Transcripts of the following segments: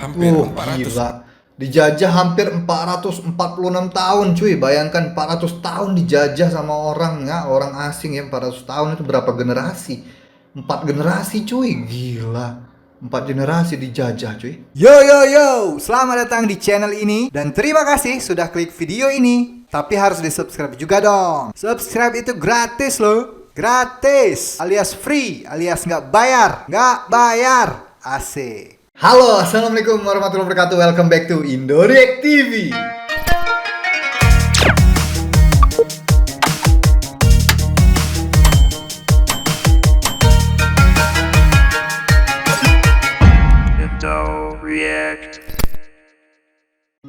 hampir 400. Gila. Dijajah hampir 446 tahun cuy. Bayangkan 400 tahun dijajah sama orang ya, orang asing ya. 400 tahun itu berapa generasi? 4 generasi cuy. Gila. 4 generasi dijajah cuy. Yo yo yo, selamat datang di channel ini dan terima kasih sudah klik video ini. Tapi harus di-subscribe juga dong. Subscribe itu gratis loh. Gratis, alias free, alias nggak bayar. Nggak bayar. Asik. Halo, assalamualaikum warahmatullahi wabarakatuh. Welcome back to Indoreact TV.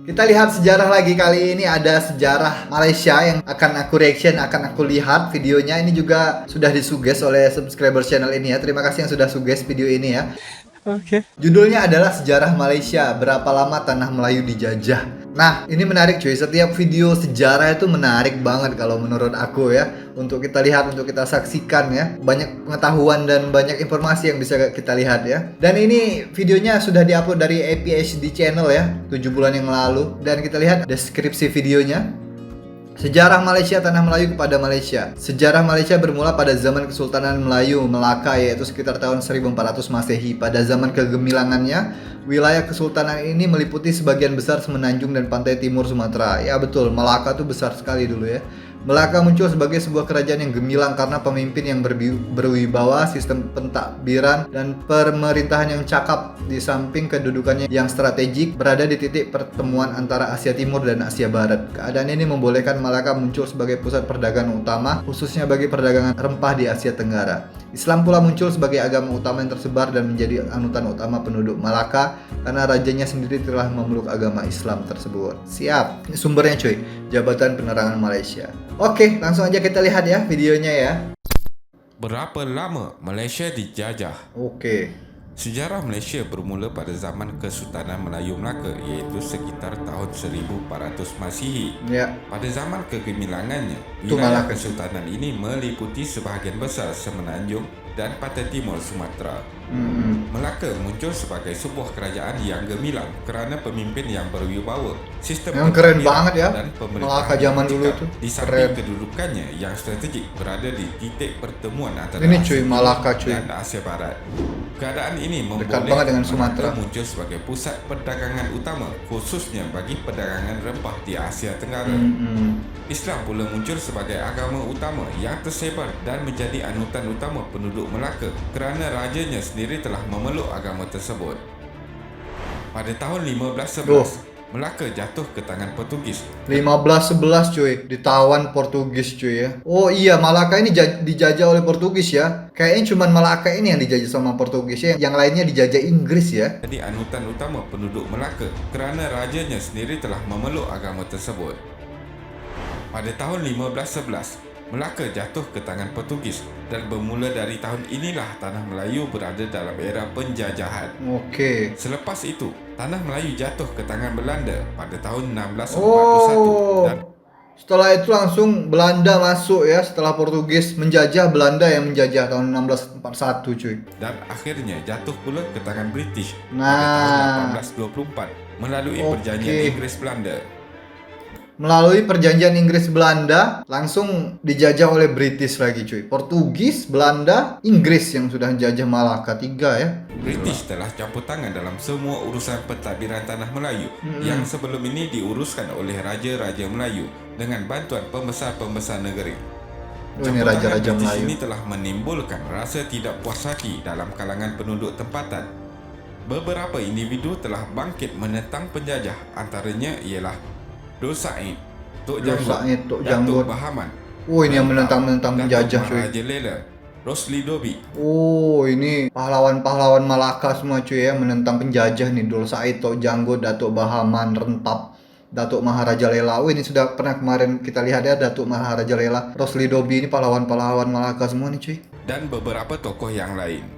Kita lihat sejarah lagi. Kali ini ada sejarah Malaysia yang akan aku reaction, akan aku lihat videonya. Ini juga sudah disuges oleh subscriber channel ini ya. Terima kasih yang sudah suges video ini ya. Oke. Judulnya adalah Sejarah Malaysia, berapa lama tanah Melayu dijajah. Nah, ini menarik cuy. Setiap video sejarah itu menarik banget kalau menurut aku ya. Untuk kita lihat, untuk kita saksikan ya. Banyak pengetahuan dan banyak informasi yang bisa kita lihat ya. Dan ini videonya sudah diupload dari APHD channel ya, 7 bulan yang lalu. Dan kita lihat deskripsi videonya. Sejarah Malaysia, tanah Melayu kepada Malaysia. Sejarah Malaysia bermula pada zaman Kesultanan Melayu Melaka, yaitu sekitar tahun 1400 Masehi. Pada zaman kegemilangannya, wilayah kesultanan ini meliputi sebagian besar semenanjung dan pantai timur Sumatera. Ya betul, Melaka tuh besar sekali dulu ya. Melaka muncul sebagai sebuah kerajaan yang gemilang karena pemimpin yang berwibawa, sistem pentadbiran, dan pemerintahan yang cakap, di samping kedudukannya yang strategik berada di titik pertemuan antara Asia Timur dan Asia Barat. Keadaan ini membolehkan Melaka muncul sebagai pusat perdagangan utama, khususnya bagi perdagangan rempah di Asia Tenggara. Islam pula muncul sebagai agama utama yang tersebar dan menjadi anutan utama penduduk Melaka karena rajanya sendiri telah memeluk agama Islam tersebut. Siap. Ini sumbernya cuy, Jabatan Penerangan Malaysia. Oke, langsung aja kita lihat ya videonya ya. Berapa lama Malaysia dijajah? Oke. Sejarah Malaysia bermula pada zaman Kesultanan Melayu Melaka, iaitu sekitar tahun 1400 Masihi. Ya. Pada zaman kegemilangannya, Itu wilayah Malaka. Kesultanan ini meliputi sebahagian besar semenanjung dan pantai timur Sumatera. Melaka muncul sebagai sebuah kerajaan yang gemilang kerana pemimpin yang berwibawa, sistem Yang keren pentadbiran banget ya, dan pemerintahan Melaka zaman yang dulu cekap. tuh. Di samping kedudukannya yang strategik berada di titik pertemuan antara Ini Asia cuy, Timur Malaka cuy. dan Asia Barat. Keadaan ini Dekat membolehkan banget dengan Sumatera. Melaka muncul sebagai pusat perdagangan utama, khususnya bagi perdagangan rempah di Asia Tenggara. Islam pula muncul sebagai agama utama yang tersebar dan menjadi anutan utama penduduk Melaka kerana rajanya sendiri telah memeluk agama tersebut. Pada tahun 1511, Melaka jatuh ke tangan Portugis. 1511 cuy, ditawan Portugis cuy ya. Oh iya, Malaka ini dijajah oleh Portugis ya. Kayaknya cuma Malaka ini yang dijajah sama Portugis ya. Yang lainnya dijajah Inggris ya. Jadi anutan utama penduduk Melaka kerana rajanya sendiri telah memeluk agama tersebut. Pada tahun 1511, Melaka jatuh ke tangan Portugis dan bermula dari tahun inilah tanah Melayu berada dalam era penjajahan. Oke. Selepas itu, tanah Melayu jatuh ke tangan Belanda pada tahun 1641 Oh. dan Setelah itu langsung Belanda masuk ya. Setelah Portugis menjajah, Belanda yang menjajah tahun 1641 cuy. akhirnya jatuh pula ke tangan British pada Nah. tahun 1824 melalui Oke. perjanjian Inggris Belanda. Melalui perjanjian Inggris Belanda langsung dijajah oleh British lagi cuy. Portugis, Belanda, Inggris yang sudah menjajah Malaka, 3 ya. British telah campur tangan dalam semua urusan pentadbiran tanah Melayu yang sebelum ini diuruskan oleh raja-raja Melayu dengan bantuan pembesar-pembesar negeri. Oh, ini raja-raja British Melayu. ini telah menimbulkan rasa tidak puas hati dalam kalangan penduduk tempatan. Beberapa individu telah bangkit menentang penjajah, antaranya ialah Dul Said, Tok Dul Said, Tok Janggut. Datuk Bahaman. Oh, ini yang menentang penjajah Datuk cuy. Maharaja Lela, Rosli Dobi. Oh, ini pahlawan-pahlawan Malaka semua cuy ya, menentang penjajah nih. Dul Said, Tok Janggut, Datuk Bahaman, Rentap, Datuk Maharaja Lela. Oh, ini sudah pernah kemarin kita lihat ya, Datuk Maharaja Lela. Rosli Dobi ini pahlawan-pahlawan Malaka semua nih cuy. Dan beberapa tokoh yang lain.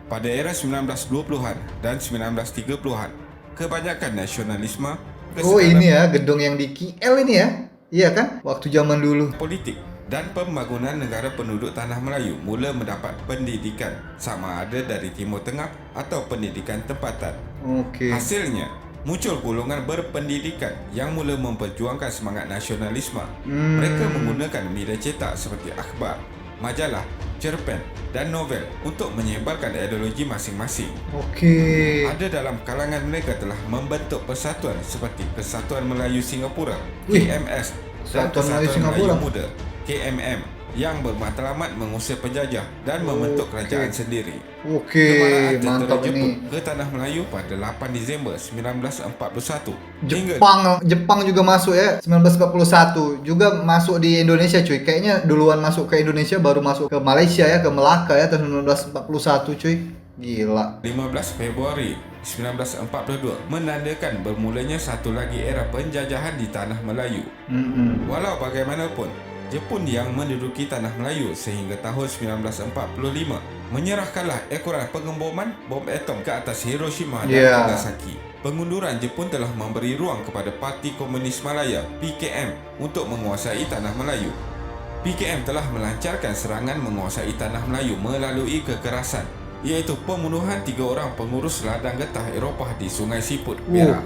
Pada era 1920-an dan 1930-an, kebanyakan nasionalisme, Oh, ini ya gedung yang di KL ini ya. Iya kan? Waktu zaman dulu. politik dan pembangunan negara penduduk Tanah Melayu mula mendapat pendidikan sama ada dari Timur Tengah atau pendidikan tempatan. Okey. Hasilnya, muncul golongan berpendidikan yang mula memperjuangkan semangat nasionalisme. Mereka menggunakan media cetak seperti akhbar, majalah, cerpen dan novel untuk menyebarkan ideologi masing-masing. Okey. Ada dalam kalangan mereka telah membentuk persatuan seperti Kesatuan Melayu Singapura, Wih, KMS, dan Kesatuan Melayu Kesatuan Singapura. Melayu Muda, KMM, yang bermatlamat mengusir penjajah dan membentuk kerajaan sendiri. Okey, Kemarahan tentera mantap Jepun ini. ke Tanah Melayu pada 8 Disember 1941 hingga Jepang juga masuk ya 1941 juga masuk di Indonesia cuy. Kayaknya duluan masuk ke Indonesia baru masuk ke Malaysia ya, ke Melaka ya tahun 1941 cuy. Gila. 15 Februari 1942 menandakan bermulanya satu lagi era penjajahan di Tanah Melayu. Walau bagaimanapun, Jepun yang menduduki Tanah Melayu sehingga tahun 1945 menyerahkanlah ekoran pengemboman bom atom ke atas Hiroshima dan Nagasaki. Pengunduran Jepun telah memberi ruang kepada Parti Komunis Malaya (PKM) untuk menguasai Tanah Melayu. PKM telah melancarkan serangan menguasai Tanah Melayu melalui kekerasan, iaitu pembunuhan 3 orang pengurus ladang getah Eropah di Sungai Siput, Perak.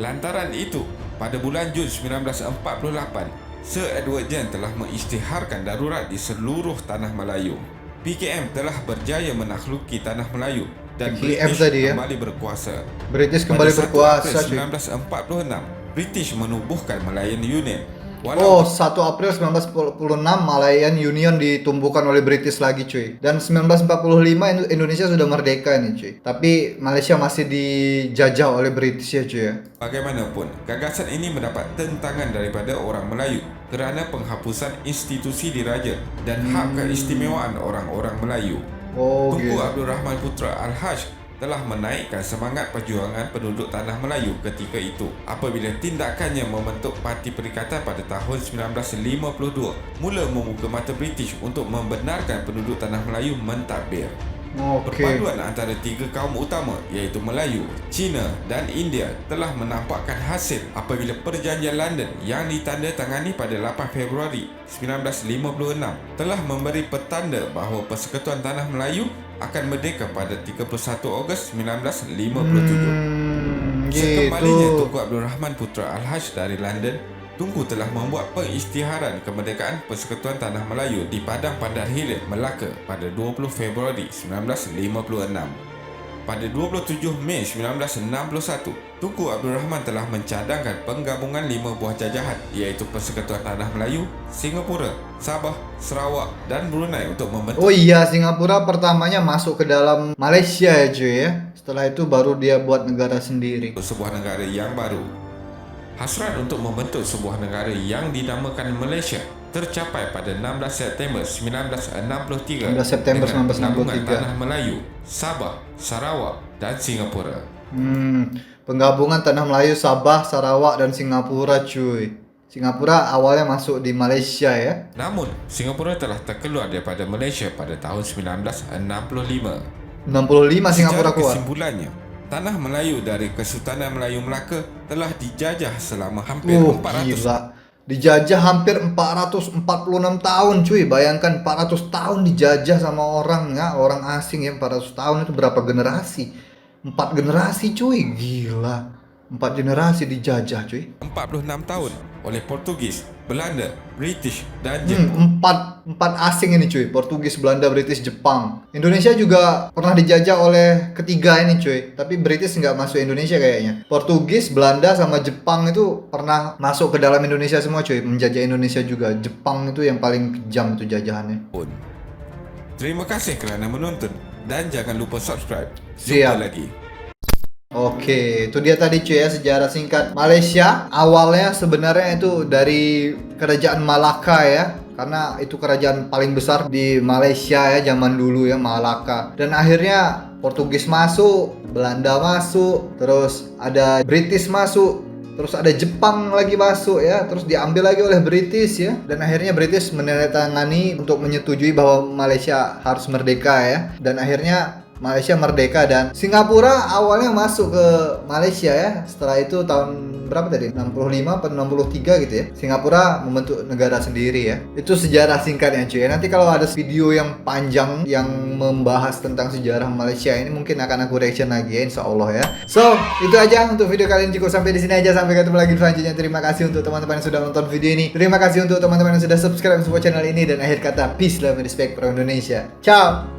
Lantaran itu, pada bulan Jun 1948, Sir Edward Gen telah mengisytiharkan darurat di seluruh Tanah Melayu. PKM telah berjaya menaklukki Tanah Melayu dan British kembali berkuasa. British kembali berkuasa. 1946, British menubuhkan Malayan Union. 1 April 1946 Malayan Union ditumbuhkan oleh British lagi cuy. Dan 1945 Indonesia sudah merdeka ini cuy. Tapi Malaysia masih dijajah oleh British ya cuy ya. Bagaimanapun, gagasan ini mendapat tentangan daripada orang Melayu kerana penghapusan institusi diraja dan hak keistimewaan orang-orang Melayu. Tunku Abdul Rahman Putra Al-Haj telah menaikkan semangat perjuangan penduduk Tanah Melayu ketika itu apabila tindakannya membentuk Parti Perikatan pada tahun 1952 mula membuka mata British untuk membenarkan penduduk Tanah Melayu mentadbir. Perpaduan antara 3 kaum utama iaitu Melayu, Cina dan India telah menampakkan hasil apabila Perjanjian London yang ditandatangani pada 8 Februari 1956 telah memberi petanda bahawa Persekutuan Tanah Melayu akan merdeka pada 31 Ogos 1957. Sekembalinya Tunku Abdul Rahman Putra Al-Haj dari London, Tunku telah membuat pengisytiharan kemerdekaan Persekutuan Tanah Melayu di Padang Pandar Hilir, Melaka pada 20 Februari 1956. Pada 27 Mei 1961, Tunku Abdul Rahman telah mencadangkan penggabungan 5 buah jajahan iaitu Persekutuan Tanah Melayu, Singapura, Sabah, Sarawak dan Brunei untuk membentuk. Singapura pertamanya masuk ke dalam Malaysia ya cuy ya. Setelah itu baru dia buat negara sendiri. Sebuah negara yang baru. Hasrat untuk membentuk sebuah negara yang dinamakan Malaysia tercapai pada 16 September 1963 dengan penggabungan Tanah Melayu, Sabah, Sarawak dan Singapura. Penggabungan Tanah Melayu, Sabah, Sarawak dan Singapura cuy. Singapura awalnya masuk di Malaysia ya. Namun, Singapura telah terkeluar daripada Malaysia pada tahun 1965. 65 Singapura keluar. Kesimpulannya, Tanah Melayu dari Kesultanan Melayu Melaka telah dijajah selama hampir 400 gila. Dijajah hampir 446 tahun cuy. Bayangkan 400 tahun dijajah sama orang ya, orang asing ya. 400 tahun itu berapa generasi? 4 generasi cuy. Gila. 4 generasi dijajah cuy. 46 tahun oleh Portugis, Belanda, British dan Jepun. 4 asing ini cuy. Portugis, Belanda, British, Jepang. Indonesia juga pernah dijajah oleh ketiga ini cuy. Tapi British nggak masuk Indonesia kayaknya. Portugis, Belanda sama Jepang itu pernah masuk ke dalam Indonesia semua cuy. Menjajah Indonesia juga. Jepang itu yang paling kejam itu jajahannya. Terima kasih kerana menonton dan jangan lupa subscribe. Siap. Jumpa lagi. Oke, itu dia tadi cuy ya sejarah singkat Malaysia. Awalnya sebenarnya itu dari kerajaan Malaka ya. Karena itu kerajaan paling besar di Malaysia ya zaman dulu ya, Malaka. Dan akhirnya Portugis masuk, Belanda masuk, terus ada British masuk, terus ada Jepang lagi masuk ya, terus diambil lagi oleh British ya. Dan akhirnya British menandatangani untuk menyetujui bahwa Malaysia harus merdeka ya. Dan akhirnya Malaysia merdeka dan Singapura awalnya masuk ke Malaysia ya. Setelah itu tahun berapa tadi? 65 atau 63 gitu ya. Singapura membentuk negara sendiri ya. Itu sejarah singkatnya cuy. Nanti kalau ada video yang panjang yang membahas tentang sejarah Malaysia ini mungkin akan aku reaction lagi ya, insya Allah ya. So, itu aja untuk video kali ini, cukup sampai di sini aja. Sampai ketemu lagi selanjutnya. Terima kasih untuk teman-teman yang sudah nonton video ini. Terima kasih untuk teman-teman yang sudah subscribe support channel ini, dan akhir kata peace, love, and respect for Indonesia. Ciao.